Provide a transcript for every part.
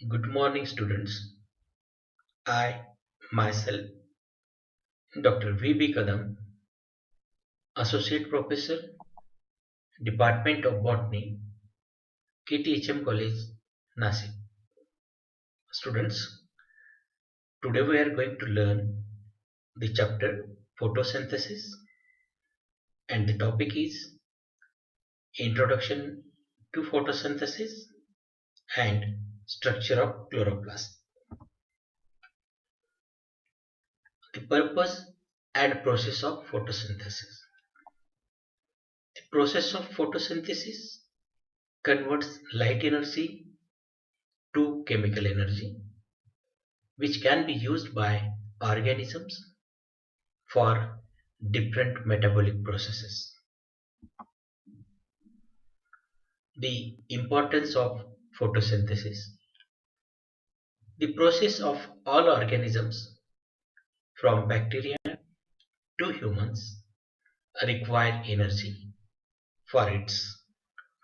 Good morning, students. I, myself, Dr. V.B. Kadam, Associate Professor, Department of Botany, KTHM College, Nasik. Students, today we are going to learn the chapter photosynthesis, and the topic is Introduction to Photosynthesis and Structure of Chloroplast. The purpose and process of photosynthesis. The process of photosynthesis converts light energy to chemical energy, which can be used by organisms for different metabolic processes. The importance of photosynthesis. The process of all organisms, from bacteria to humans, require energy for its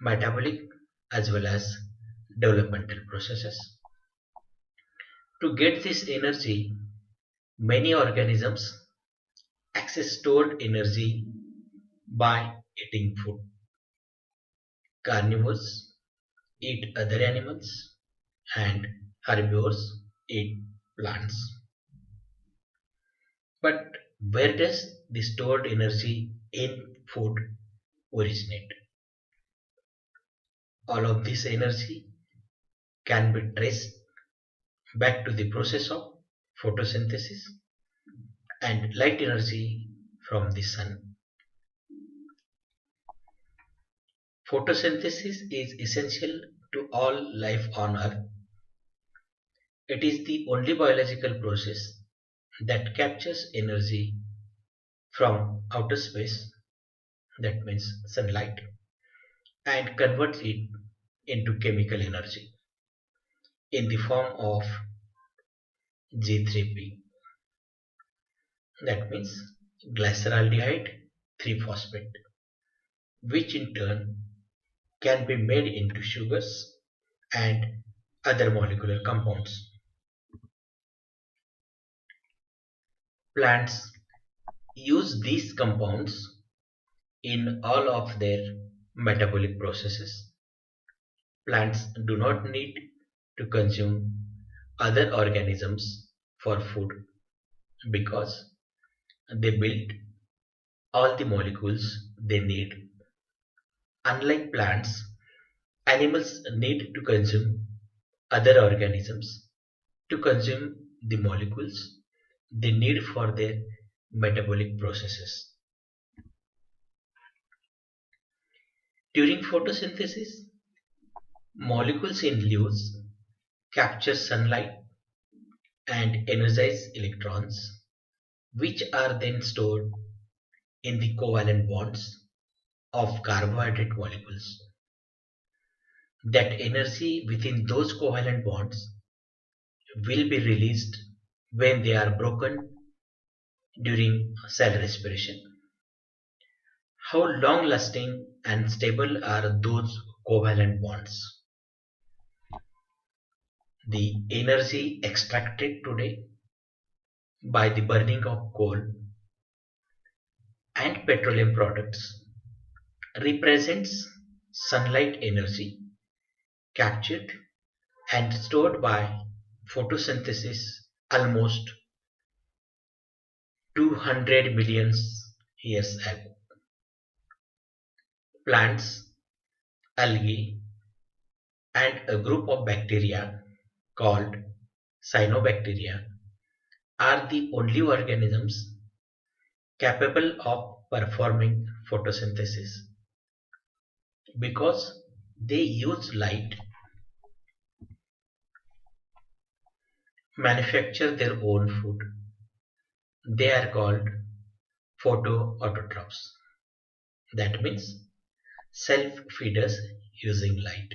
metabolic as well as developmental processes. To get this energy, many organisms access stored energy by eating food. Carnivores eat other animals and herbivores eat plants. But where does the stored energy in food originate? All of this energy can be traced back to the process of photosynthesis and light energy from the sun. Photosynthesis is essential to all life on Earth. It is the only biological process that captures energy from outer space, that means sunlight, and converts it into chemical energy in the form of G3P, that means glyceraldehyde 3-phosphate, which in turn can be made into sugars and other molecular compounds. Plants use these compounds in all of their metabolic processes. Plants do not need to consume other organisms for food because they build all the molecules they need. Unlike plants, animals need to consume other organisms to consume the molecules they need for their metabolic processes. During photosynthesis, molecules in leaves capture sunlight and energize electrons, which are then stored in the covalent bonds of carbohydrate molecules. That energy within those covalent bonds will be released when they are broken during cell respiration. How long lasting and stable are those covalent bonds? The energy extracted today by the burning of coal and petroleum products represents sunlight energy captured and stored by photosynthesis almost 200 million years ago. Plants, algae, and a group of bacteria called cyanobacteria are the only organisms capable of performing photosynthesis because they use light, manufacture their own food. They are called photoautotrophs. That means self-feeders using light.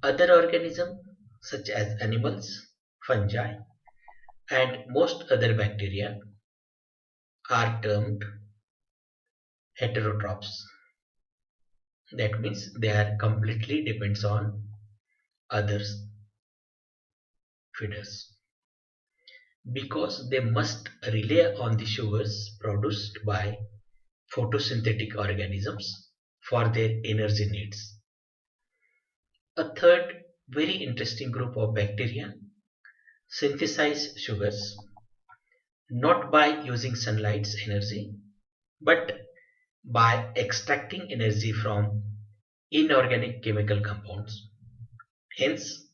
Other organisms such as animals, fungi, and most other bacteria are termed heterotrophs. That means they are completely depends on others. feeders because they must rely on the sugars produced by photosynthetic organisms for their energy needs. A third very interesting group of bacteria synthesize sugars not by using sunlight's energy but by extracting energy from inorganic chemical compounds. Hence,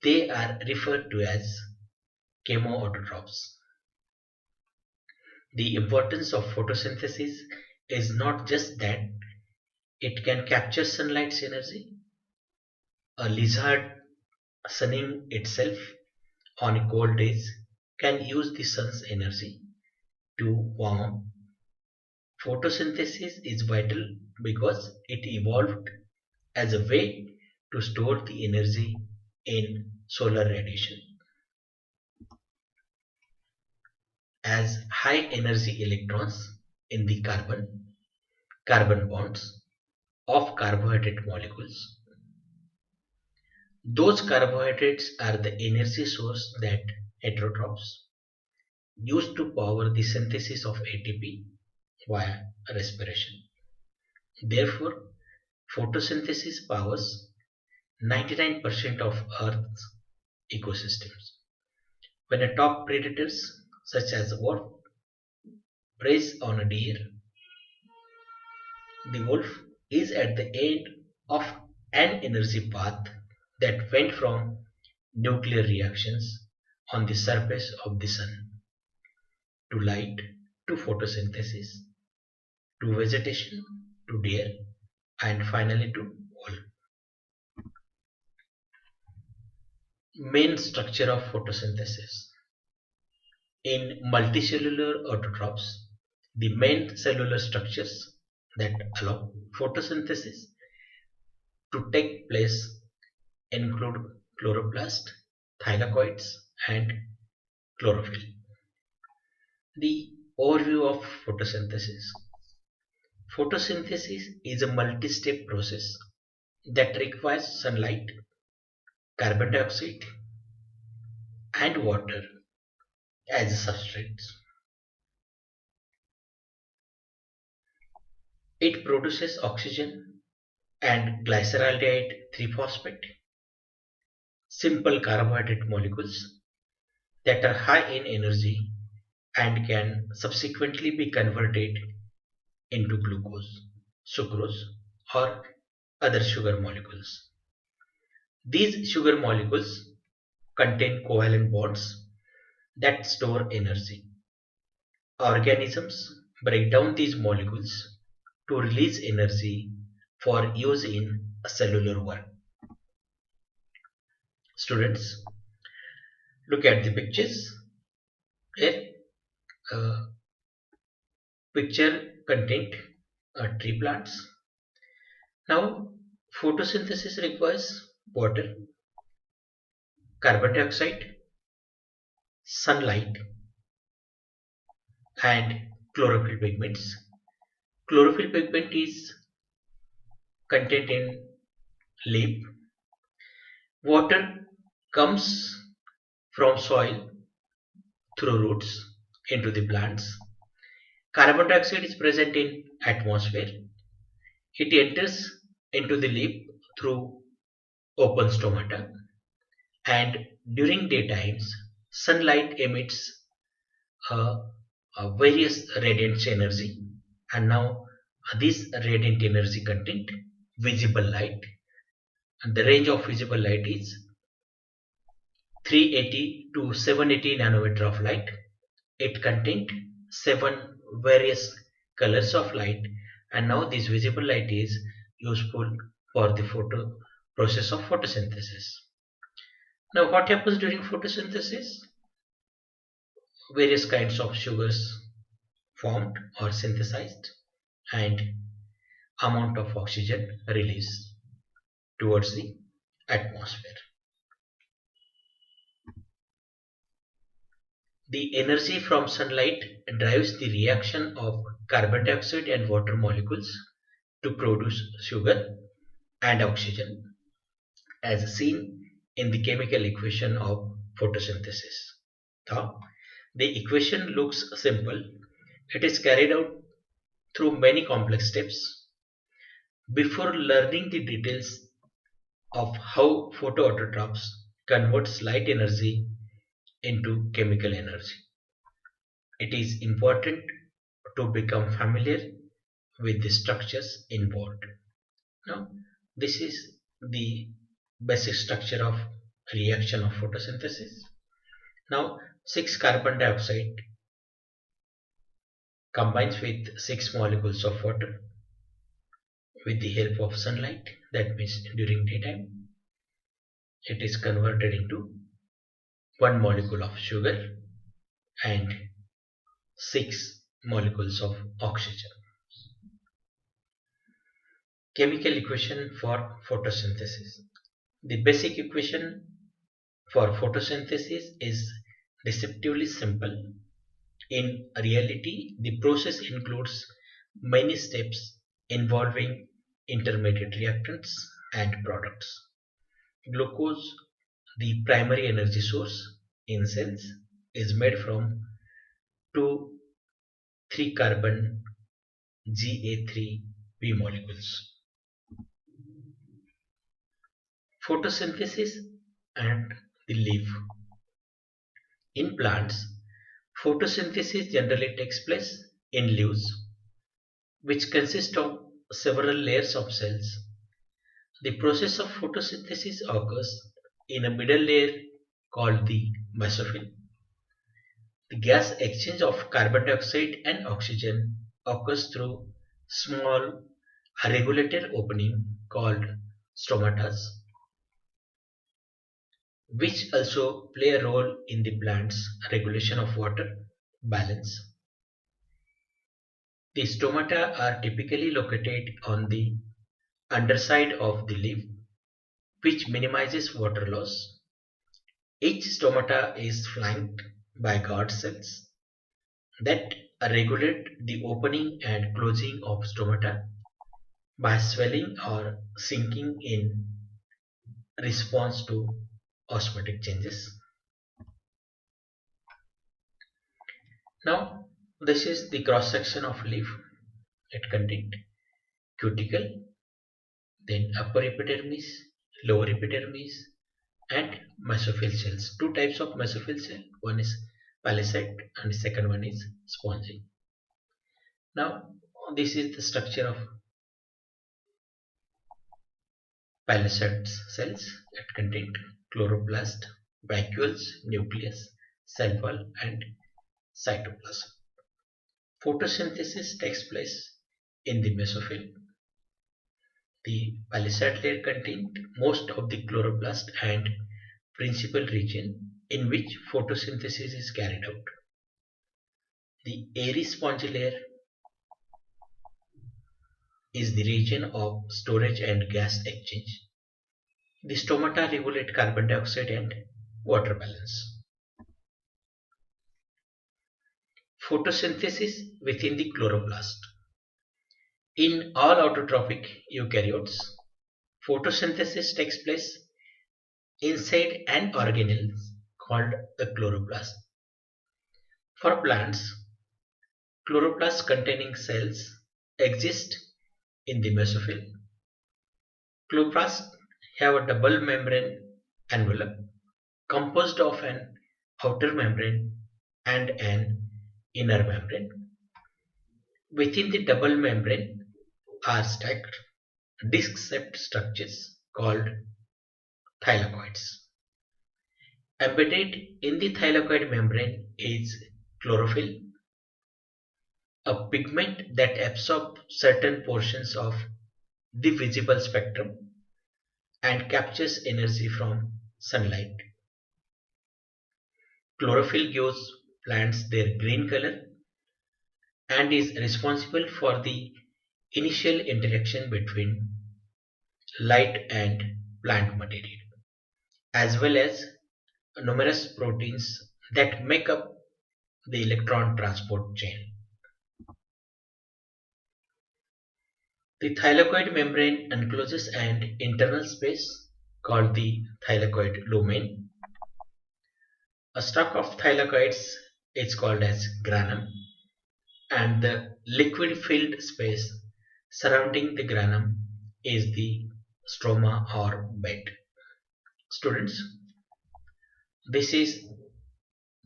they are referred to as chemoautotrophs. The importance of photosynthesis is not just that it can capture sunlight's energy. A lizard sunning itself on cold days can use the sun's energy to warm. Photosynthesis is vital because it evolved as a way to store the energy in solar radiation. As high energy electrons in the carbon bonds of carbohydrate molecules. Those carbohydrates are the energy source that heterotrophs use to power the synthesis of ATP via respiration. Therefore, photosynthesis powers 99% of Earth's ecosystems. When a top predators such as a wolf preys on a deer, the wolf is at the end of an energy path that went from nuclear reactions on the surface of the sun to light to photosynthesis to vegetation to deer and finally to wolf. Main structure of photosynthesis. In multicellular autotrophs, the main cellular structures that allow photosynthesis to take place include chloroplast, thylakoids, and chlorophyll. The overview of photosynthesis. Photosynthesis is a multi-step process that requires sunlight, carbon dioxide, and water as substrates. It produces oxygen and glyceraldehyde 3-phosphate, simple carbohydrate molecules that are high in energy and can subsequently be converted into glucose, sucrose, or other sugar molecules. These sugar molecules contain covalent bonds that store energy. Organisms break down these molecules to release energy for use in cellular work. Students, look at the pictures. Here, picture contained tree plants. Now, photosynthesis requires water, carbon dioxide, sunlight, and chlorophyll pigments. Chlorophyll pigment is contained in leaf. Water comes from soil through roots into the plants. Carbon dioxide is present in atmosphere. It enters into the leaf through open stomata, and during daytimes sunlight emits various radiant energy, and now this radiant energy contains visible light, and the range of visible light is 380 to 780 nanometer of light. It contained 7 various colors of light, and now this visible light is useful for the process of photosynthesis. Now what happens during photosynthesis? Various kinds of sugars formed or synthesized and amount of oxygen released towards the atmosphere. The energy from sunlight drives the reaction of carbon dioxide and water molecules to produce sugar and oxygen, as seen in the chemical equation of photosynthesis. Now, the equation looks simple. It is carried out through many complex steps. Before learning the details of how photoautotrophs converts light energy into chemical energy, it is important to become familiar with the structures involved. Now, this is the basic structure of reaction of photosynthesis. Now, 6 carbon dioxide combines with 6 molecules of water with the help of sunlight. That means during daytime, it is converted into 1 molecule of sugar and 6 molecules of oxygen. Chemical equation for photosynthesis. The basic equation for photosynthesis is deceptively simple. In reality, the process includes many steps involving intermediate reactants and products. Glucose, the primary energy source in cells, is made from two 3 carbon Ga3b molecules. Photosynthesis and the leaf. In plants, photosynthesis generally takes place in leaves, which consist of several layers of cells. The process of photosynthesis occurs in a middle layer called the mesophyll. The gas exchange of carbon dioxide and oxygen occurs through small regulated opening called stomatas, which also play a role in the plant's regulation of water balance. The stomata are typically located on the underside of the leaf, which minimizes water loss. Each stomata is flanked by guard cells that regulate the opening and closing of stomata by swelling or sinking in response to osmotic changes. Now, this is the cross section of leaf. It contains cuticle, then upper epidermis, lower epidermis, and mesophyll cells. Two types of mesophyll cell. One is palisade and the second one is spongy. Now, this is the structure of palisade cells. It contains chloroplast, vacuoles, nucleus, cell wall, and cytoplasm. Photosynthesis takes place in the mesophyll. The palisade layer contains most of the chloroplast and principal region in which photosynthesis is carried out. The airy spongy layer is the region of storage and gas exchange. The stomata regulate carbon dioxide and water balance. Photosynthesis within the chloroplast. In all autotrophic eukaryotes, photosynthesis takes place inside an organelle called the chloroplast. For plants, chloroplasts containing cells exist in the mesophyll. Chloroplasts have a double membrane envelope composed of an outer membrane and an inner membrane. Within the double membrane are stacked disc-shaped structures called thylakoids. Embedded in the thylakoid membrane is chlorophyll, a pigment that absorbs certain portions of the visible spectrum and captures energy from sunlight. Chlorophyll gives plants their green color and is responsible for the initial interaction between light and plant material, as well as numerous proteins that make up the electron transport chain. The thylakoid membrane encloses an internal space called the thylakoid lumen. A stalk of thylakoids is called as granum, and the liquid filled space surrounding the granum is the stroma or bed. Students, this is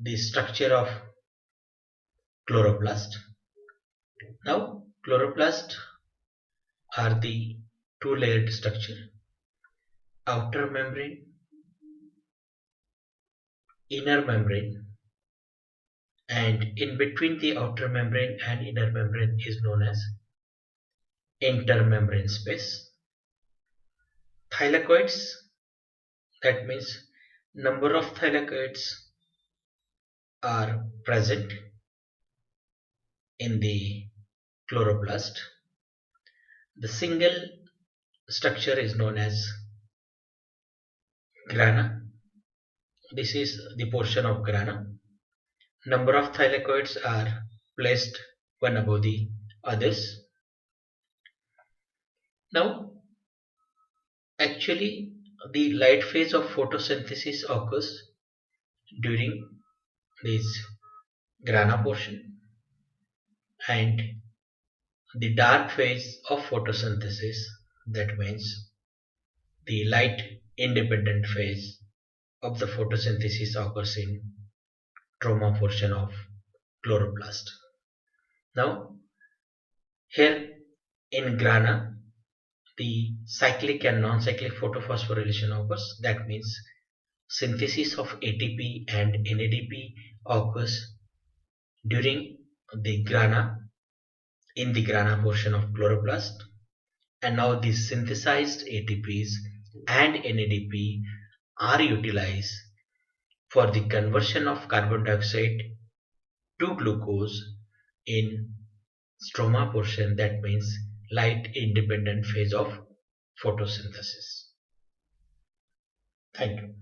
the structure of chloroplast. Now, chloroplast are the two-layered structure, outer membrane, inner membrane, and in between the outer membrane and inner membrane is known as intermembrane space. Thylakoids, that means number of thylakoids are present in the chloroplast. The single structure is known as grana. This is the portion of grana. Number of thylakoids are placed one above the others. Now, actually, the light phase of photosynthesis occurs during this grana portion, and the dark phase of photosynthesis, that means the light independent phase of the photosynthesis, occurs in stroma portion of chloroplast. Now, here in grana, the cyclic and non-cyclic photophosphorylation occurs. That means synthesis of ATP and NADP occurs during the grana, in the grana portion of chloroplast, and now these synthesized ATPs and NADP are utilized for the conversion of carbon dioxide to glucose in stroma portion, that means light independent phase of photosynthesis. Thank you.